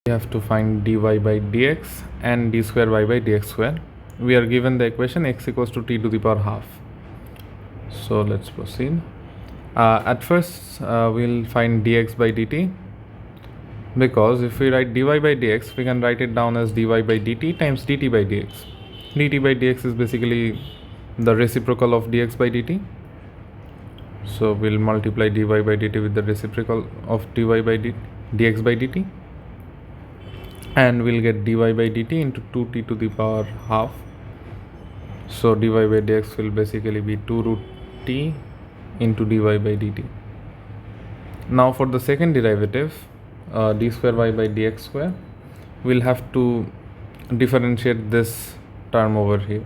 We have to find dy by dx and d square y by dx square. We are given the equation x equals to t to the power half. So let's proceed. At first we'll find dx by dt, because if we write dy by dx, we can write it down as dy by dt times dt by dx. Dt by dx is basically the reciprocal of dx by dt. So we'll multiply dy by dt with the reciprocal of dy by dx by dt, and we'll get dy by dt into 2t to the power half. So dy by dx will basically be 2 root t into dy by dt. Now for the second derivative, d square y by dx square, we'll have to differentiate this term over here,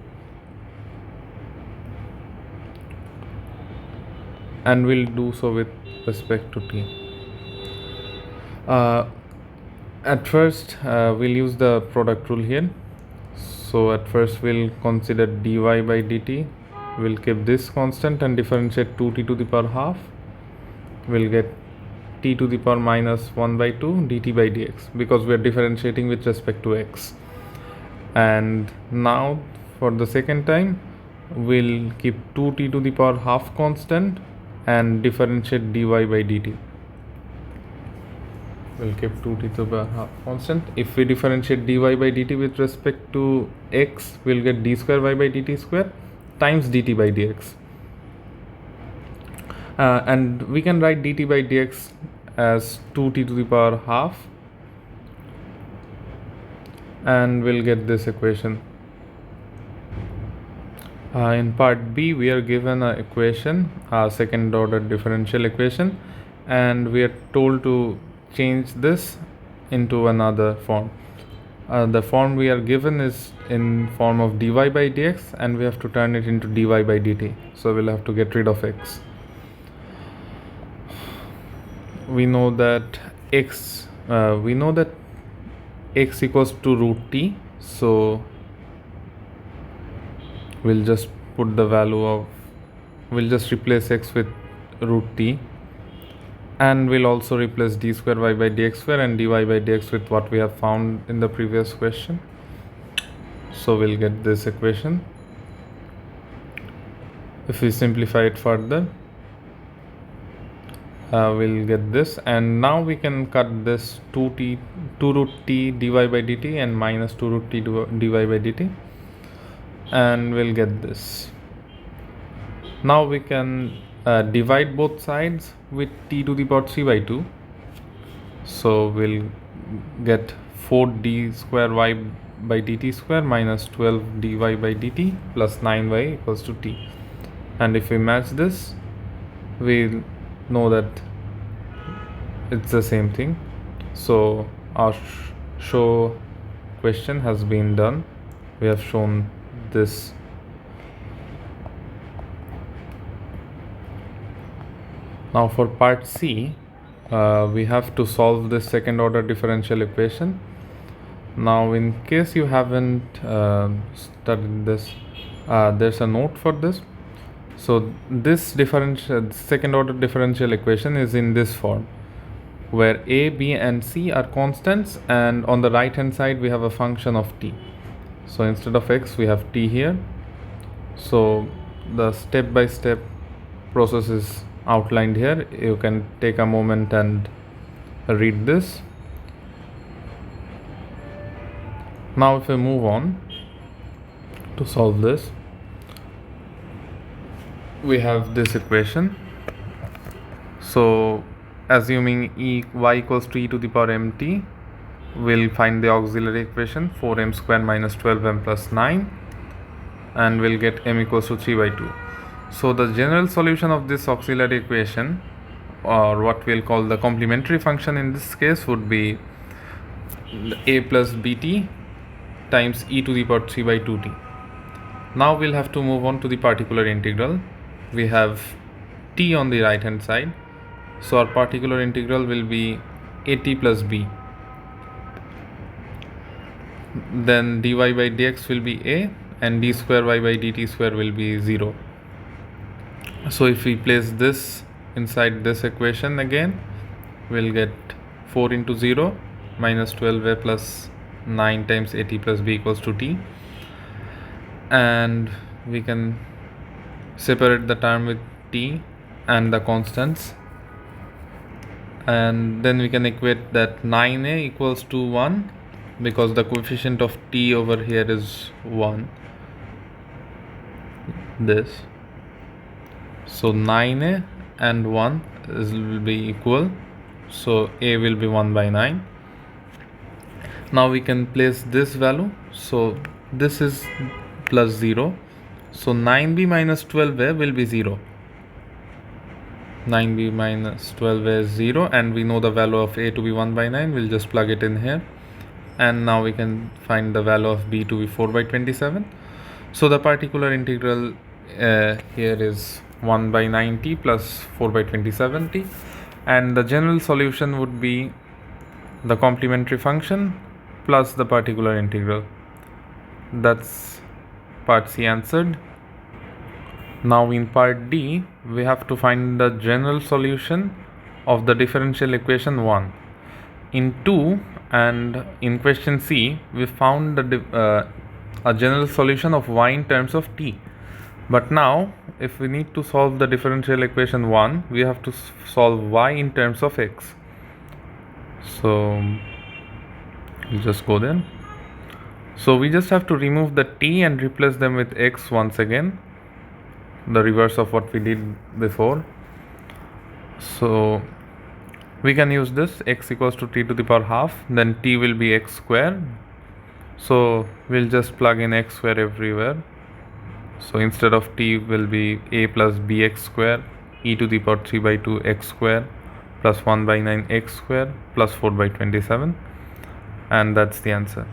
and we'll do so with respect to t. At first we'll use the product rule here. So at first we'll consider dy by dt, we'll keep this constant and differentiate 2t to the power half. We'll get t to the power minus 1 by 2 dt by dx, because we are differentiating with respect to x. And now for the second time we'll keep 2t to the power half constant and differentiate dy by dt. We'll keep 2t to the power half constant. If we differentiate dy by dt with respect to x, we'll get d square y by dt square times dt by dx. And we can write dt by dx as 2t to the power half, and we'll get this equation. In part B, we are given an equation, a second order differential equation, and we are told to change this into another form. The form we are given is in form of dy by dx, and we have to turn it into dy by dt. So we'll have to get rid of x. We know that x equals to root t, so we'll just replace x with root t, and we'll also replace d square y by dx square and dy by dx with what we have found in the previous question. So we'll get this equation. If we simplify it further, we'll get this, and now we can cut this 2 root t dy by dt and minus 2 root t dy by dt, and we'll get this. Now we can divide both sides with t to the power 3 by 2. So we'll get 4d square y by dt square minus 12 dy by dt plus 9y equals to t. And if we match this, we'll know that it's the same thing. So our show question has been done. We have shown this. Now for part C, we have to solve this second order differential equation. Now in case you haven't studied this, there's a note for this. So this second order differential equation is in this form, where a, b and c are constants, and on the right hand side we have a function of t. So instead of x we have t here. So the step by step process is outlined here. You can take a moment and read this. Now if we move on to solve this, we have this equation. So assuming y equals to e to the power mt, we'll find the auxiliary equation 4m square minus 12m plus 9, and we'll get m equals to 3 by 2. So the general solution of this auxiliary equation, or what we'll call the complementary function in this case, would be a plus bt times e to the power 3 by 2t. Now we'll have to move on to the particular integral. We have t on the right hand side, so our particular integral will be at plus b. Then dy by dx will be a, and d square y by dt square will be 0. So if we place this inside this equation again, we'll get 4 into 0 minus 12a plus 9 times at plus b equals to t, and we can separate the term with t and the constants, and then we can equate that 9a equals to 1 because the coefficient of t over here is 1, this. So 9a and 1 will be equal, so a will be 1 by 9. Now we can place this value, so this is plus 0, so 9b minus 12a will be 0. 9b minus 12a is 0, and we know the value of a to be 1 by 9. We'll just plug it in here, and now we can find the value of b to be 4 by 27. So the particular integral here is 1 by 9t plus 4 by 27t, and the general solution would be the complementary function plus the particular integral. That's part C answered. Now in part D, we have to find the general solution of the differential equation 1. In 2 and in question C, we found a general solution of y in terms of t. But now, if we need to solve the differential equation 1, we have to solve y in terms of x. So, we'll just go there. So, we just have to remove the t and replace them with x once again, the reverse of what we did before. So, we can use this x equals to t to the power half, then t will be x square. So, we'll just plug in x square everywhere. So instead of t will be a plus bx square e to the power 3 by 2 x square plus 1 by 9 x square plus 4 by 27, and that's the answer.